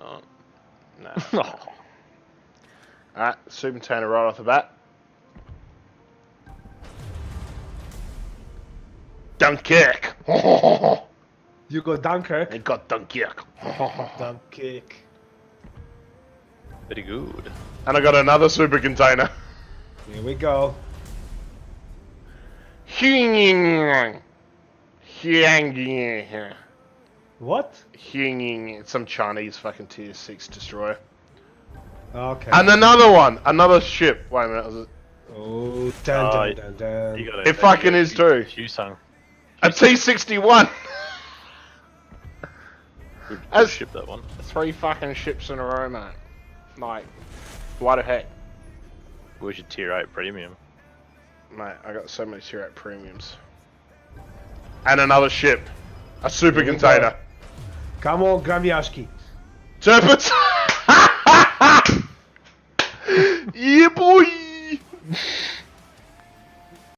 Oh. No. Alright, super container right off the bat. Dunkirk! You go Dunkirk. It got Dunkirk. Dunkirk. Very good. And I got another super container. Here we go. What? It's some Chinese fucking tier 6 destroyer. Okay. And another one! Another ship. Wait a minute. Was it? Oh, dun, dun, dun, dun. You gotta, It fucking is too. Husung. A T-61! Good As- ship that one. 3 fucking ships in a row, mate. Like, what the heck? Where's your tier 8 premium? Mate, I got so many tier 8 premiums. And another ship. A super Here we container. go. Come on, Gramiaski. Turpits! Yeah, boy!